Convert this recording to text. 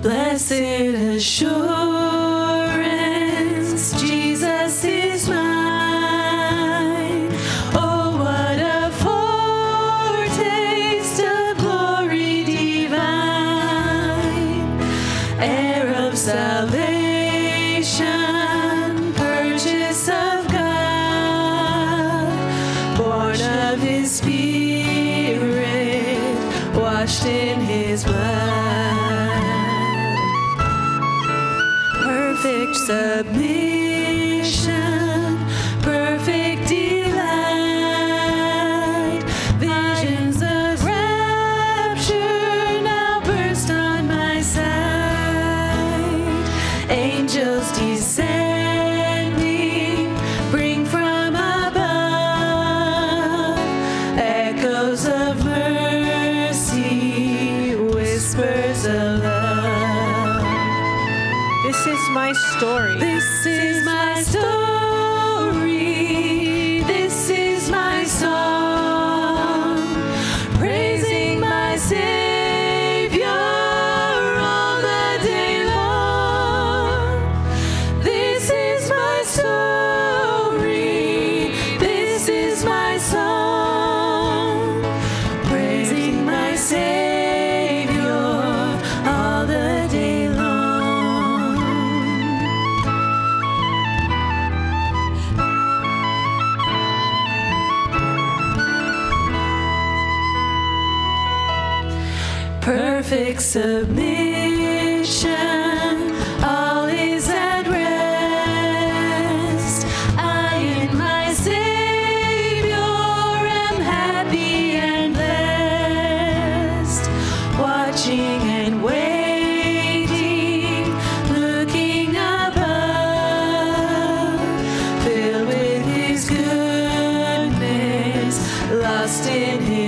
Blessed assurance, Jesus is mine. Oh, what a foretaste of glory divine, heir of salvation, purchase of God, born of His Spirit, washed in His blood. Perfect submission, perfect delight, visions of rapture now burst on my sight. Angels descending, bring from above echoes of mercy, whispers of love. This is my story. This is my story. This is my song, praising my Savior all the day long. This is my story. This is my song, praising my Savior all the day long. Perfect submission, all is at rest. I in my Savior am happy and blessed, watching and waiting, looking above, filled with His goodness, lost in His